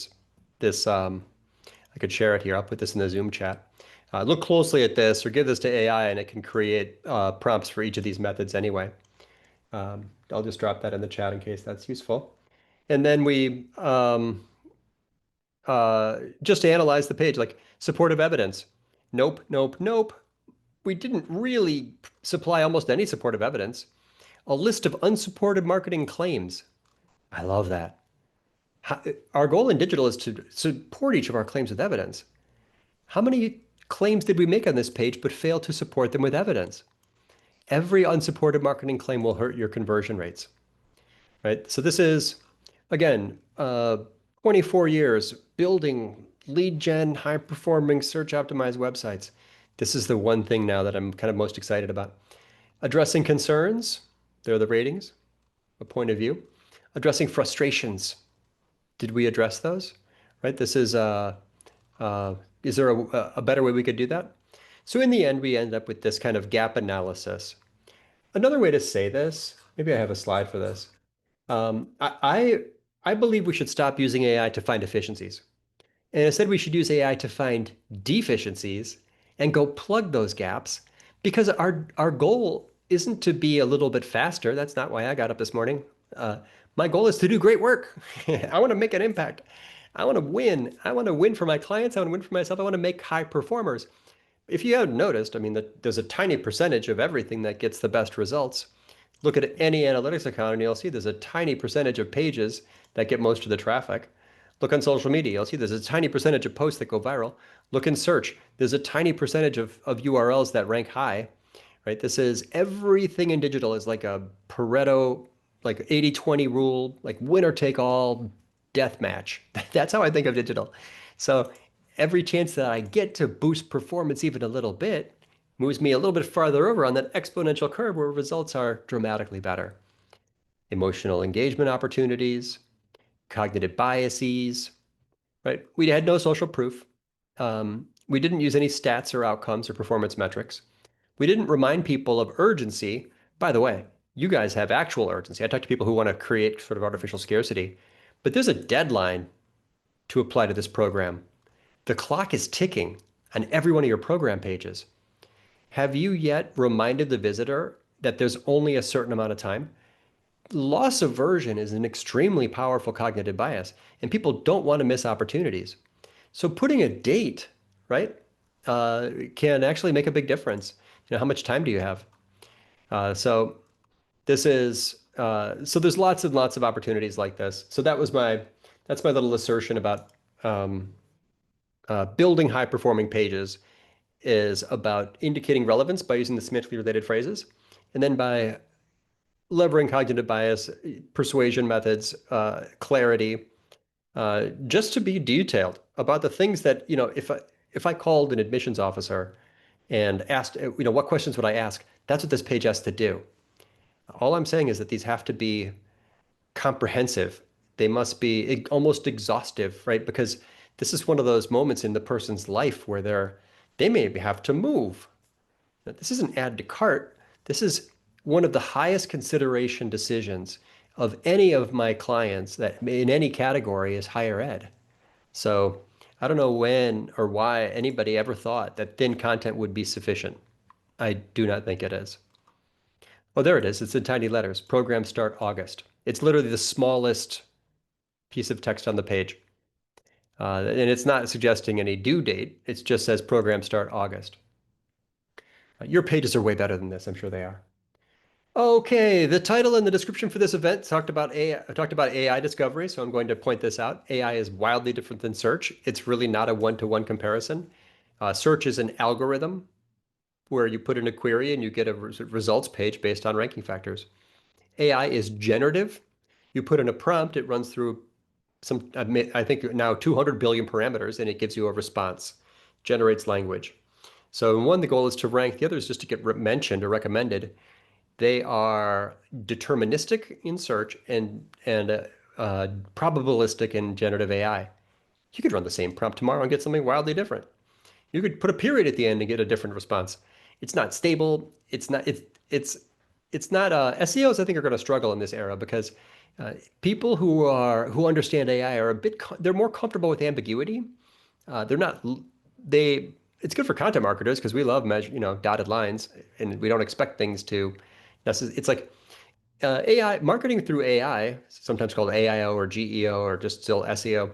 S2: could share it here. I'll put this in the Zoom chat. Look closely at this or give this to AI and it can create prompts for each of these methods anyway. I'll just drop that in the chat in case that's useful. And then we just analyze the page, like supportive evidence. Nope, nope, nope. We didn't really supply almost any supportive evidence. A list of unsupported marketing claims. I love that. Our goal in digital is to support each of our claims with evidence. How many claims did we make on this page but fail to support them with evidence? Every unsupported marketing claim will hurt your conversion rates, right? So this is, again, 24 years building lead gen, high performing search optimized websites. This is the one thing now that I'm kind of most excited about. Addressing concerns, there are the ratings, a point of view. Addressing frustrations, did we address those? Right, this is there a better way we could do that? So in the end, we end up with this kind of gap analysis. Another way to say this, maybe I have a slide for this. I believe we should stop using AI to find efficiencies. And instead, we should use AI to find deficiencies and go plug those gaps because our goal isn't to be a little bit faster. That's not why I got up this morning. My goal is to do great work. I want to make an impact. I want to win. I want to win for my clients. I want to win for myself. I want to make high performers. If you haven't noticed, I mean, there's a tiny percentage of everything that gets the best results. Look at any analytics account and you'll see there's a tiny percentage of pages that get most of the traffic. Look on social media, you'll see there's a tiny percentage of posts that go viral. Look in search, there's a tiny percentage of URLs that rank high, right? This is everything in digital is like a Pareto, like 80-20 rule, like winner take all death match. That's how I think of digital. So every chance that I get to boost performance even a little bit moves me a little bit farther over on that exponential curve where results are dramatically better. Emotional engagement opportunities, cognitive biases, right? We had no social proof. We didn't use any stats or outcomes or performance metrics. We didn't remind people of urgency. By the way, you guys have actual urgency. I talk to people who want to create sort of artificial scarcity, but there's a deadline to apply to this program. The clock is ticking on every one of your program pages. Have you yet reminded the visitor that there's only a certain amount of time? Loss aversion is an extremely powerful cognitive bias, and people don't want to miss opportunities. So putting a date, right, can actually make a big difference. How much time do you have? So this is so there's lots and lots of opportunities like this. So that's my little assertion about building high performing pages is about indicating relevance by using the semantically related phrases, and then by leveraging cognitive bias, persuasion methods, clarity, just to be detailed about the things that, if I called an admissions officer and asked, what questions would I ask? That's what this page has to do. All I'm saying is that these have to be comprehensive. They must be almost exhaustive, right? Because this is one of those moments in the person's life where they may have to move. Now, this isn't add to cart. This is one of the highest consideration decisions of any of my clients that in any category is higher ed. So I don't know when or why anybody ever thought that thin content would be sufficient. I do not think it is. Oh, there it is. It's in tiny letters. Program start August. It's literally the smallest piece of text on the page. And it's not suggesting any due date. It just says program start August. Your pages are way better than this. I'm sure they are. Okay, the title and the description for this event talked about AI discovery, so I'm going to point this out. AI is wildly different than search. It's really not a one-to-one comparison. Search is an algorithm where you put in a query and you get a results page based on ranking factors. AI is generative. You put in a prompt, it runs through I think now 200 billion parameters, and it gives you a response, generates language. So one, the goal is to rank. The other is just to get mentioned or recommended. They are deterministic in search and probabilistic in generative AI. You could run the same prompt tomorrow and get something wildly different. You could put a period at the end and get a different response. It's not stable. It's not. It's not. SEOs I think are going to struggle in this era because people who understand AI are they're more comfortable with ambiguity. They're not. It's good for content marketers because we love dotted lines, and we don't expect things to. It's like AI marketing through AI, sometimes called AIO or GEO or just still SEO.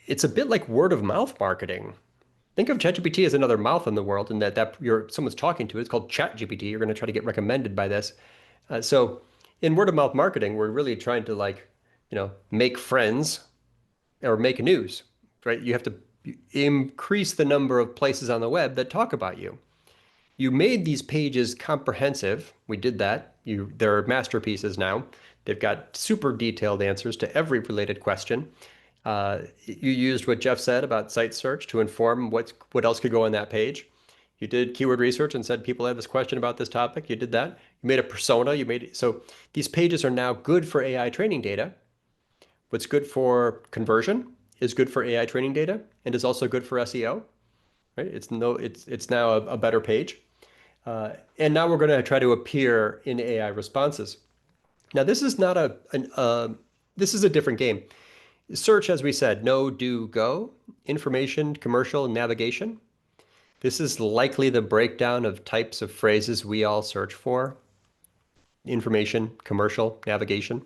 S2: It's a bit like word of mouth marketing. Think of ChatGPT as another mouth in the world, and that someone's talking to. It's called ChatGPT. You're going to try to get recommended by this. So in word of mouth marketing, we're really trying to make friends or make news, right? You have to increase the number of places on the web that talk about you. You made these pages comprehensive. We did that. They're masterpieces now. They've got super detailed answers to every related question. You used what Jeff said about site search to inform what else could go on that page. You did keyword research and said people have this question about this topic. You did that. You made a persona. So these pages are now good for AI training data. What's good for conversion is good for AI training data and is also good for SEO. Right? It's now a better page. And now we're going to try to appear in AI responses. Now this is not this is a different game. Search, as we said, no, do, go, information, commercial, navigation. This is likely the breakdown of types of phrases we all search for. Information, commercial, navigation,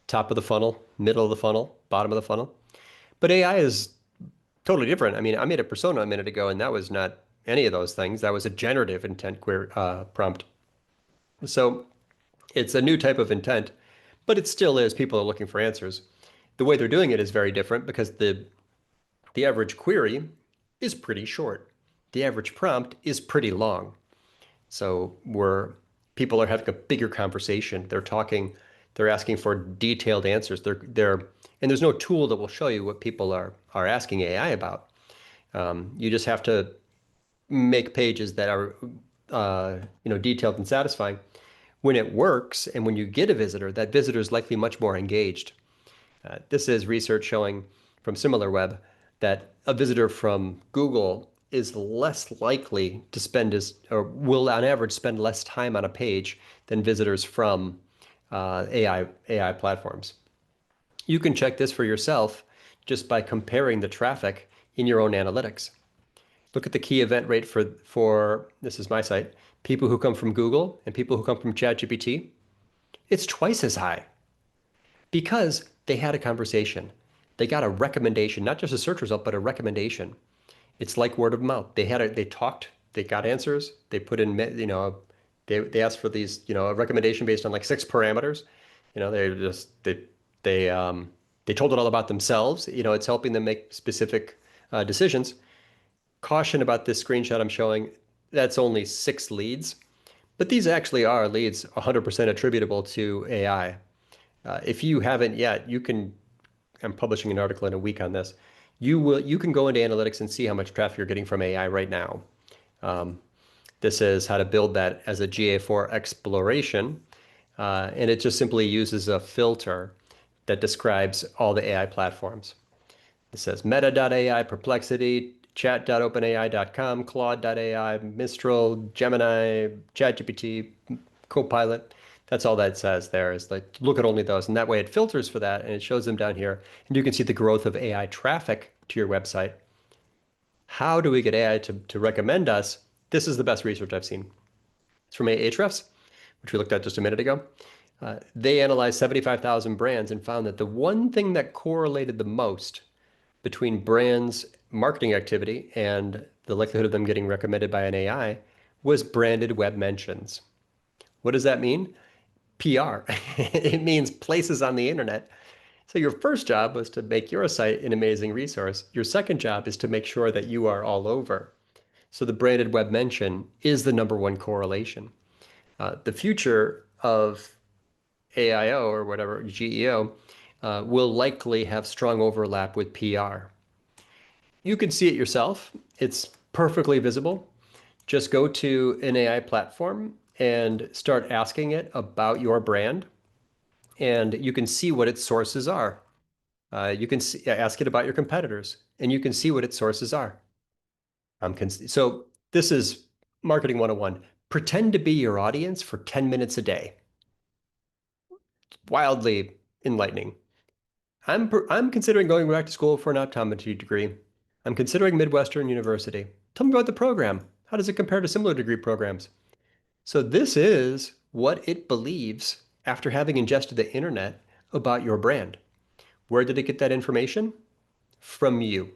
S2: top of the funnel, middle of the funnel, bottom of the funnel. But AI is totally different. I mean, I made a persona a minute ago, and that was not any of those things. That was a generative intent query prompt. So it's a new type of intent, but it still is. People are looking for answers. The way they're doing it is very different because the average query is pretty short. The average prompt is pretty long. So people are having a bigger conversation. They're talking, they're asking for detailed answers. And there's no tool that will show you what people are asking AI about. You just have to make pages that are detailed and satisfying. When it works and when you get a visitor, that visitor is likely much more engaged. This is research showing from SimilarWeb that a visitor from Google is less likely to or will on average spend less time on a page than visitors from AI platforms. You can check this for yourself just by comparing the traffic in your own analytics. Look at the key event rate for this is my site, people who come from Google and people who come from ChatGPT. It's twice as high because they had a conversation. They got a recommendation, not just a search result, but a recommendation. It's like word of mouth. They talked, they got answers, they put in, they asked for these, a recommendation based on like 6 parameters. They told it all about themselves. It's helping them make specific decisions. Caution about this screenshot I'm showing, that's only 6 leads, but these actually are leads 100% attributable to AI. If you haven't yet, I'm publishing an article in a week on this. You can go into analytics and see how much traffic you're getting from AI right now. This is how to build that as a GA4 exploration. And it just simply uses a filter that describes all the AI platforms. It says Meta.ai, Perplexity, Chat.openai.com, Claude.ai, Mistral, Gemini, ChatGPT, Copilot. That's all that says there is like, look at only those. And that way it filters for that and it shows them down here. And you can see the growth of AI traffic to your website. How do we get AI to recommend us? This is the best research I've seen. It's from Ahrefs, which we looked at just a minute ago. They analyzed 75,000 brands and found that the one thing that correlated the most between brands' marketing activity and the likelihood of them getting recommended by an AI was branded web mentions. What does that mean? PR. It means places on the internet. So your first job was to make your site an amazing resource. Your second job is to make sure that you are all over. So the branded web mention is the number one correlation. The future of AIO or whatever, GEO, will likely have strong overlap with PR. You can see it yourself. It's perfectly visible. Just go to an AI platform and start asking it about your brand, and you can see what its sources are. You can ask it about your competitors, and you can see what its sources are. So this is marketing 101. Pretend to be your audience for 10 minutes a day. Wildly enlightening. I'm considering going back to school for an optometry degree. I'm considering Midwestern University. Tell me about the program. How does it compare to similar degree programs? So this is what it believes after having ingested the internet about your brand. Where did it get that information? From you,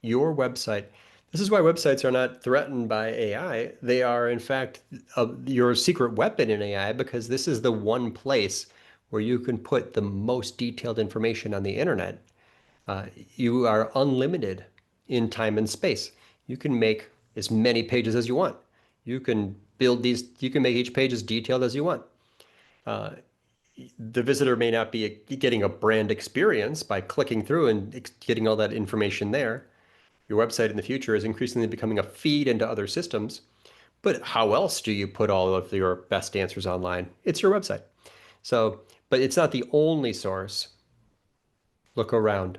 S2: your website. This is why websites are not threatened by AI. They are, in fact, your secret weapon in AI because this is the one place where you can put the most detailed information on the internet. You are unlimited in time and space. You can make as many pages as you want. You can you can make each page as detailed as you want. The visitor may not be getting a brand experience by clicking through and getting all that information there. Your website in the future is increasingly becoming a feed into other systems. But how else do you put all of your best answers online? It's your website. So, but it's not the only source. Look around.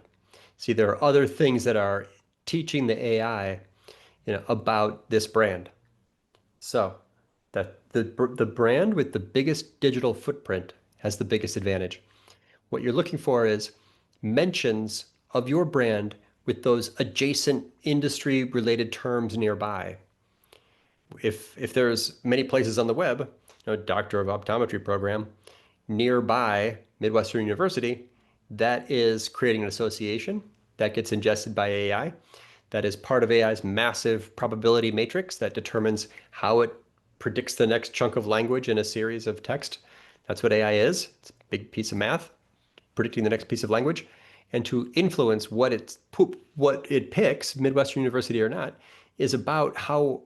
S2: See, there are other things that are teaching the AI, about this brand. So that the brand with the biggest digital footprint has the biggest advantage. What you're looking for is mentions of your brand with those adjacent industry related terms nearby. If there's many places on the web, Doctor of Optometry program, nearby Midwestern University, that is creating an association that gets ingested by AI. That is part of AI's massive probability matrix that determines how it predicts the next chunk of language in a series of text. That's what AI is. It's a big piece of math, predicting the next piece of language. And to influence what it picks, Midwestern University or not, is about how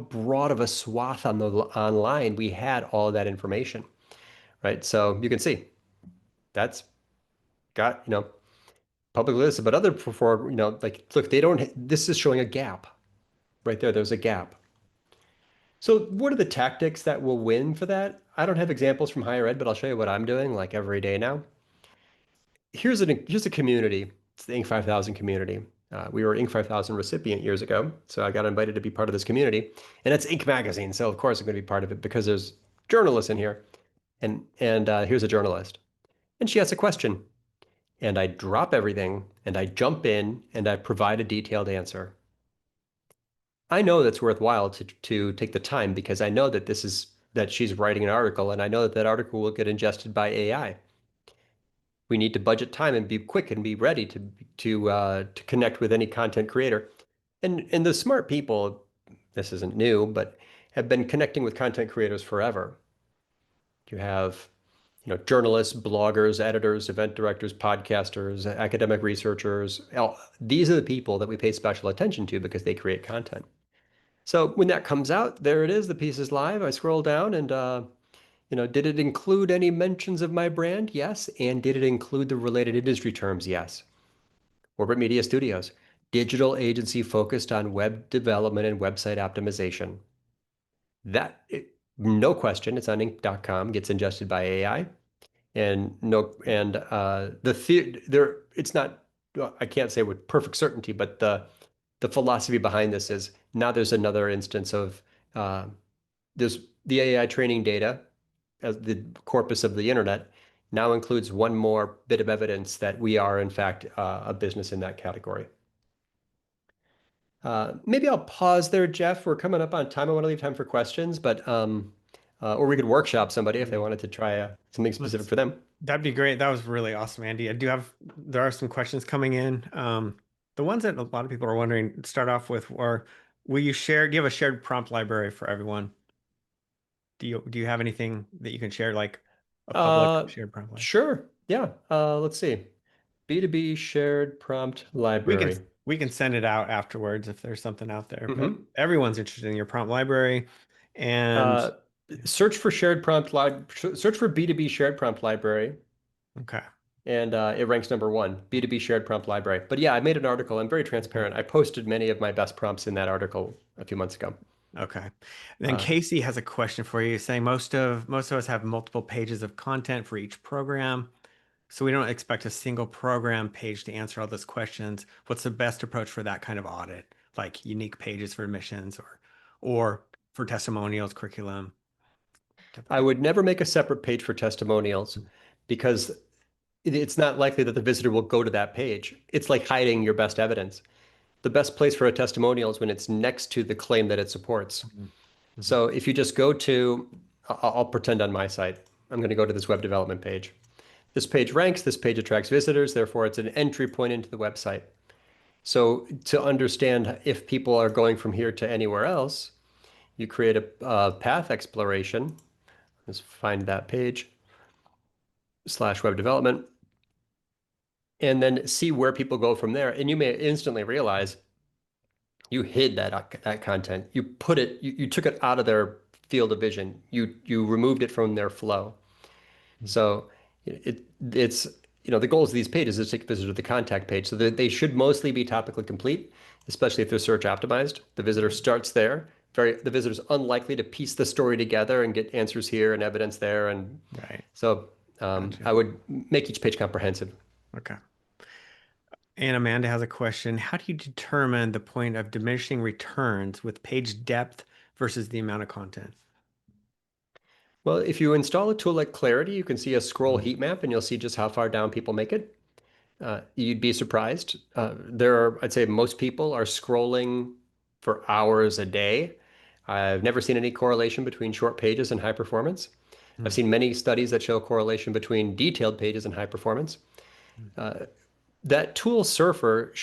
S2: broad of a swath on the online we had all of that information, right? So you can see that's got, public list, but other before, like, look, this is showing a gap right there. There's a gap. So what are the tactics that will win for that? I don't have examples from higher ed, but I'll show you what I'm doing like every day now. Here's a community. It's the Inc. 5000 community. We were Inc. 5000 recipient years ago, so I got invited to be part of this community, and it's Inc. magazine, so of course I'm going to be part of it because there's journalists in here, and here's a journalist, and she asks a question, and I drop everything, and I jump in, and I provide a detailed answer. I know that's worthwhile to take the time because I know that she's writing an article, and I know that that article will get ingested by AI. We need to budget time and be quick and be ready to connect with any content creator. And the smart people, this isn't new, but have been connecting with content creators forever. You have, journalists, bloggers, editors, event directors, podcasters, academic researchers. These are the people that we pay special attention to because they create content. So when that comes out, there it is. The piece is live. I scroll down and did it include any mentions of my brand? Yes. And did it include the related industry terms? Yes. Orbit Media Studios, digital agency focused on web development and website optimization. No question, it's on Inc.com, gets ingested by AI. and no, and there, it's not, well, I can't say with perfect certainty, but the philosophy behind this is now there's another instance of uh, there's the AI training data as the corpus of the internet now includes one more bit of evidence that we are in fact a business in that category. Maybe I'll pause there, Jeff. We're coming up on time. I want to leave time for questions, but or we could workshop somebody if they wanted to try something specific
S1: Let's,
S2: for them.
S1: that'd be great. That was really awesome, Andy. There are some questions coming in. The ones that a lot of people are wondering, start off with, or do you have a shared prompt library for everyone? Do you have anything that you can share, like a public
S2: Uh,
S1: shared prompt library?
S2: sure. Yeah. Let's see. B2B shared prompt
S1: We can
S2: library.
S1: we can send it out afterwards if there's something out there, but
S2: Hmm.
S1: everyone's interested in your prompt library. And
S2: Uh, search for search for B2B shared prompt library,
S1: okay.
S2: and it ranks number one, B2B shared prompt library. But yeah, I made an article. I'm very
S1: Mhm.
S2: transparent. I posted many of my best prompts in that article a few months ago.
S1: Okay. Then
S2: Uh,
S1: Casey has a question for you, saying most of us have multiple pages of content for each program, so we don't expect a single program page to answer all those questions. What's the best approach for that kind of audit, like unique pages for admissions or for testimonials, curriculum type of
S2: I
S1: thing?
S2: would never make a separate page for testimonials because it's not likely that the visitor will go to that page. It's like hiding your best evidence. The best place for a testimonial is when it's next to the claim that it supports.
S1: Mhm. Mhm.
S2: So if you just go to, I'll pretend on my site, I'm going to go to this web development page. This page ranks, this page attracts visitors, therefore it's an entry point into the website. So to understand if people are going from here to anywhere else, you create a path exploration. Let's find that page, slash web development, and then see where people go from there. And you may instantly realize you hid that content. You took it out of their field of vision. You removed it from their flow.
S1: Mhm.
S2: So it's the goals of these pages is to take a visitor to the contact page. So that they should mostly be topically complete, especially if they're search optimized. The visitor starts there. The visitor's unlikely to piece the story together and get answers here and evidence there. And
S1: Right.
S2: so
S1: Gotcha.
S2: I would make each page comprehensive.
S1: Okay. And Amanda has a question. How do you determine the point of diminishing returns with page depth versus the amount of content?
S2: Well, if you install a tool like Clarity, you can see a scroll
S1: Mhm.
S2: heat map and you'll see just how far down people make it. You'd be surprised. There are, I'd say most people are scrolling for hours a day. I've never seen any correlation between short pages and high performance. I've
S1: Mhm.
S2: seen many studies that show correlation between detailed pages and high performance. That tool Surfer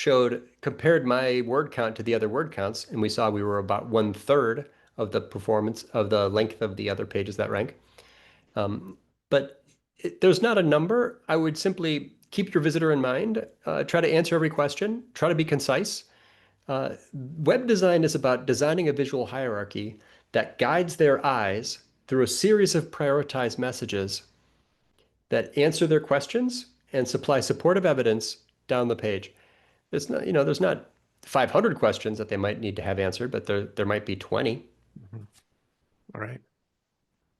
S2: compared my word count to the other word counts, and we saw we were about one third of the performance of the length of the other pages that rank. But there's not a number. I would simply keep your visitor in mind, try to answer every question, try to be concise. Web design is about designing a visual hierarchy that guides their eyes through a series of prioritized messages that answer their questions and supply supportive evidence down the page. There's not 500 questions that they might need to have answered, but there might be 20.
S1: Mhm. All right.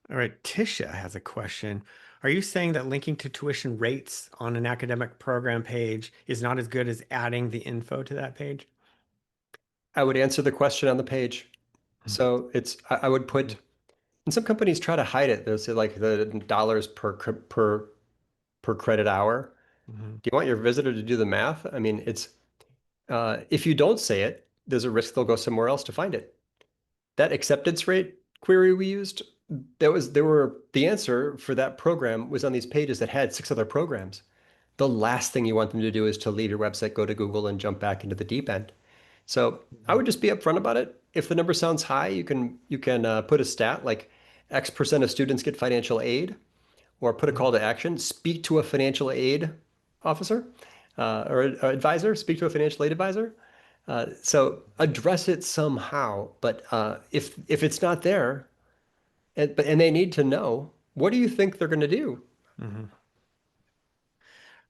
S1: All right. Tisha has a question. Are you saying that linking to tuition rates on an academic program page is not as good as adding the info to that page?
S2: I would answer the question on the page. So I would put, and some companies try to hide it. They'll say like the dollars per credit hour.
S1: Mhm.
S2: Do you want your visitor to do the math? I mean, it's if you don't say it, there's a risk they'll go somewhere else to find it. That acceptance rate query we used, the answer for that program was on these pages that had six other programs. The last thing you want them to do is to leave your website, go to Google, and jump back into the deep end. So I
S1: Mhm.
S2: would just be upfront about it. If the number sounds high, you can put a stat like X% of students get financial aid, or put a
S1: Mhm.
S2: call to action. Speak to a financial aid officer or advisor. Speak to a financial aid advisor. So address it somehow. But if it's not there, and they need to know, what do you think they're going to do?
S1: Mhm.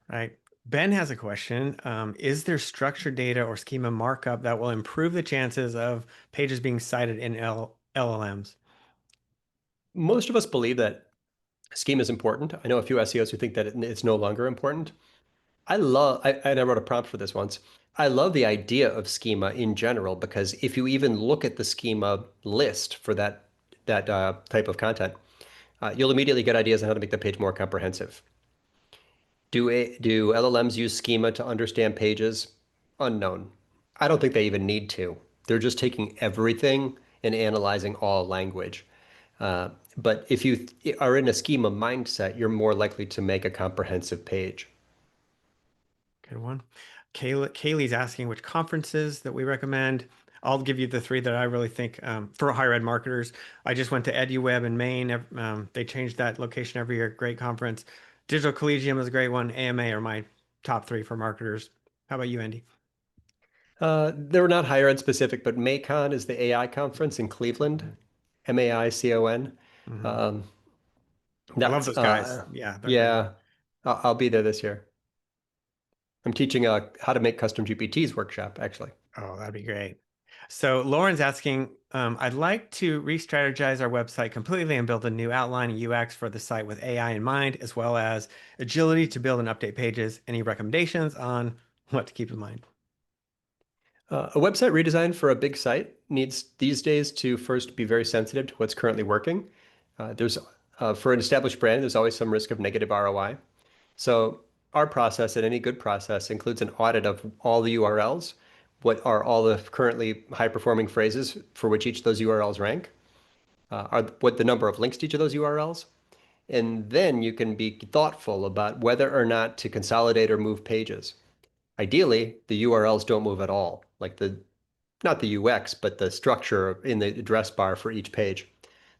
S1: Right. Ben has a question. Is there structured data or schema markup that will improve the chances of pages being cited in LLMs?
S2: Most of us believe that Schema is important. I know a few SEOs who think that it's no longer important. And I wrote a prompt for this once. I love the idea of schema in general because if you even look at the schema list for that type of content, you'll immediately get ideas on how to make the page more comprehensive. Do LLMs use schema to understand pages? Unknown. I don't think they even need to. They're just taking everything and analyzing all language. But if you are in a schema mindset, you're more likely to make a comprehensive page.
S1: Good one. Kaylee's asking which conferences that we recommend. I'll give you the three that I really think for higher ed marketers. I just went to EduWeb in Maine. They changed that location every year. Great conference. Digital Collegium is a great one. AMA are my top three for marketers. How about you, Andy?
S2: They're not higher ed specific, but MAICON is the AI conference in Cleveland, MAICON.
S1: Mm-hmm.
S2: Um,
S1: I love
S2: that's
S1: those guys. Yeah, they're great.
S2: yeah, I'll be there this year. I'm teaching a how to make custom GPTs workshop, actually.
S1: Oh, that'd be great. So Lauren's asking, I'd like to re-strategize our website completely and build a new outline and UX for the site with AI in mind, as well as agility to build and update pages. Any recommendations on what to keep in mind?
S2: A website redesign for a big site needs these days to first be very sensitive to what's currently working. There's For an established brand, there's always some risk of negative ROI. So our process and any good process includes an audit of all the URLs. What are all the currently high-performing phrases for which each of those URLs rank? What the number of links to each of those URLs? And then you can be thoughtful about whether or not to consolidate or move pages. Ideally, the URLs don't move at all, like not the UX, but the structure in the address bar for each page.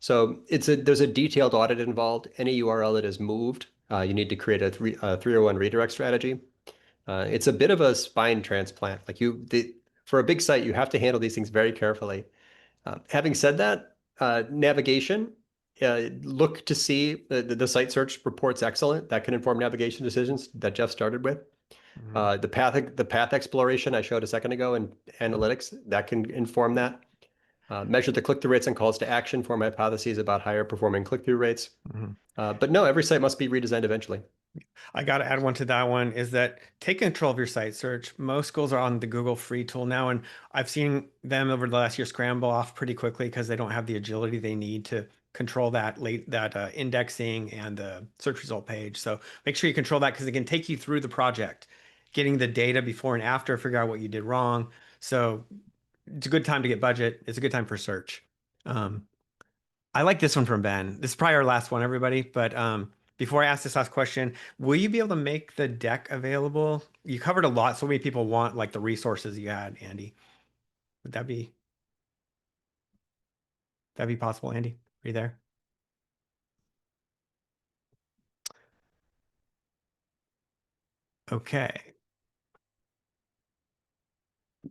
S2: So there's a detailed audit involved. Any URL that is moved, you need to create a 301 redirect strategy. It's a bit of a spine transplant. For a big site, you have to handle these things very carefully. Having said that, navigation, look to see the site search report's excellent. That can inform navigation decisions that Jeff started with.
S1: Mhm.
S2: The path exploration I showed a second ago in analytics, that can inform that. Measure the click-through rates and calls to action, form hypotheses about higher performing click-through rates.
S1: Mhm.
S2: But no, every site must be redesigned eventually.
S1: I got to add one to that one is that take control of your site search. Most schools are on the Google free tool now, and I've seen them over the last year scramble off pretty quickly because they don't have the agility they need to control that indexing and the search result page. So make sure you control that because it can take you through the project, getting the data before and after, figure out what you did wrong. So it's a good time to get budget. It's a good time for search. Um, I like this one from Ben. This is probably our last one, everybody. But before I ask this last question, will you be able to make the deck available? You covered a lot. So many people want like the resources you had, Andy. Would that be possible, Andy? Are you there? Okay.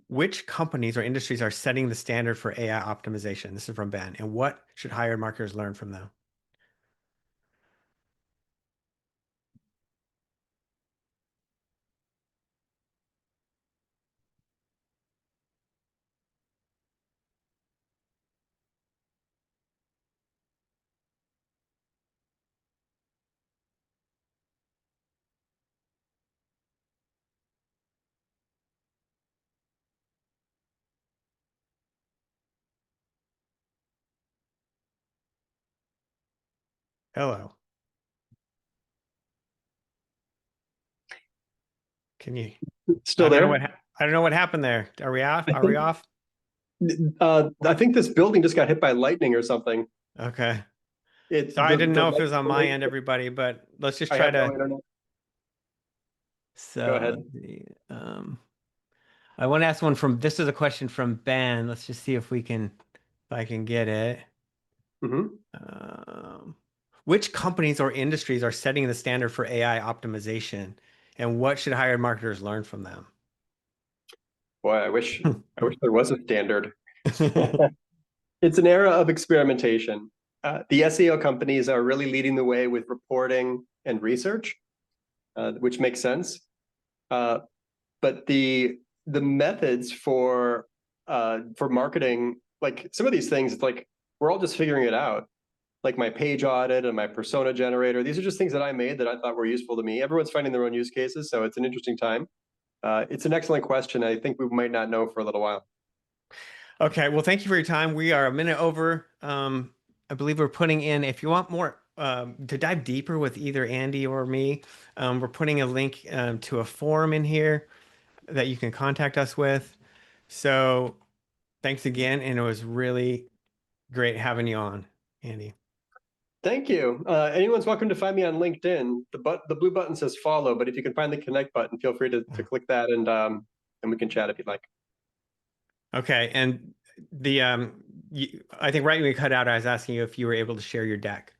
S1: Which companies or industries are setting the standard for AI optimization? This is from Ben. And what should hired marketers learn from them? Hello. Can you?
S2: Still there?
S1: I don't know what happened there. Are we off?
S2: I
S1: Are we
S2: think
S1: off?
S2: I think this building just got hit by lightning or something.
S1: Okay.
S2: It's
S1: So I didn't
S2: the
S1: know if it was on my
S2: light.
S1: end, everybody, but let's just
S2: I
S1: try
S2: have no
S1: to.
S2: internet. Go
S1: So
S2: ahead.
S1: I want to ask one from. This is a question from Ben. Let's just see if I can get it.
S2: Hmm.
S1: Um, which companies or industries are setting the standard for AI optimization, and what should hired marketers learn from them?
S2: Boy, I wish there was a standard. It's an era of experimentation. The SEO companies are really leading the way with reporting and research, which makes sense. Uh, but the methods for marketing, like some of these things, it's like we're all just figuring it out. like my page audit and my persona generator. These are just things that I made that I thought were useful to me. Everyone's finding their own use cases, so it's an interesting time. It's an excellent question. I think we might not know for a little while.
S1: Okay, well, thank you for your time. We are a minute over. I believe we're putting in, if you want more to dive deeper with either Andy or me, we're putting a link to a forum in here that you can contact us with. So thanks again, and it was really great having you on, Andy.
S2: Thank you. Anyone's welcome to find me on LinkedIn. The blue button says follow, but if you can find the connect button, feel free to click that and we can chat if you'd like.
S1: Okay, and the I think right when we cut out, I was asking you if you were able to share your deck.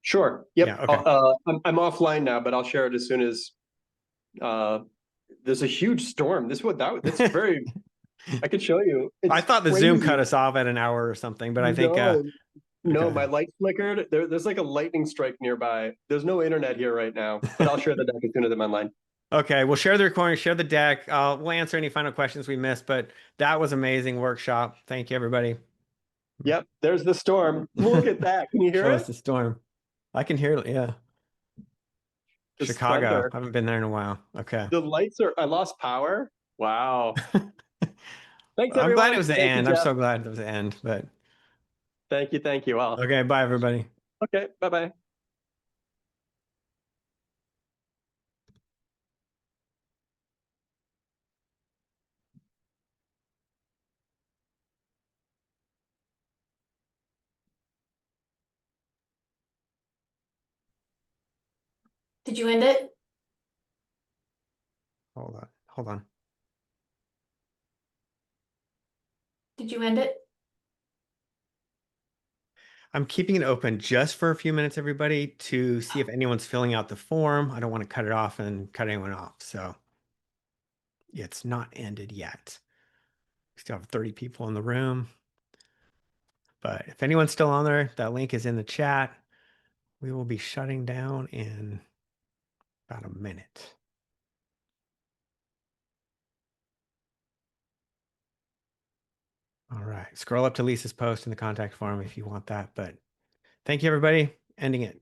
S2: Sure.
S1: Yeah,
S2: Yep.
S1: okay.
S2: I'm offline now, but I'll share it as soon as uh, there's a huge storm. That's very. I could show you.
S1: I
S2: It's
S1: thought the Zoom cut
S2: crazy.
S1: us off at an hour or something, but I think
S2: No, no,
S1: okay.
S2: my light flickered. There's like a lightning strike nearby. There's no internet here right now, but I'll share the deck as soon as I'm online.
S1: Okay, we'll share the recording, share the deck. We'll answer any final questions we missed, but that was amazing workshop. Thank you, everybody.
S2: Yep, there's the storm. Look at that. Can you hear
S1: Show us
S2: it?
S1: the storm. I can hear it. Yeah.
S2: The
S1: Chicago.
S2: splendor.
S1: I haven't been there in a while. Okay.
S2: The lights are. I lost power. Wow. Thanks,
S1: I'm glad it
S2: everyone.
S1: was the
S2: Thank you,
S1: end. I'm
S2: Jeff.
S1: so glad it was the end, but
S2: Thank you. Thank you. Well,
S1: okay, bye, everybody.
S2: okay. Bye bye.
S3: Did you end it?
S1: Hold on. Hold on.
S3: Did you end it?
S1: I'm keeping it open just for a few minutes, everybody, to see if anyone's filling out the form. I don't want to cut it off and cut anyone off. So it's not ended yet. We still have 30 people in the room. But if anyone's still on there, that link is in the chat. We will be shutting down in about a minute. All right. Scroll up to Lisa's post in the contact form if you want that. But thank you, everybody. Ending it.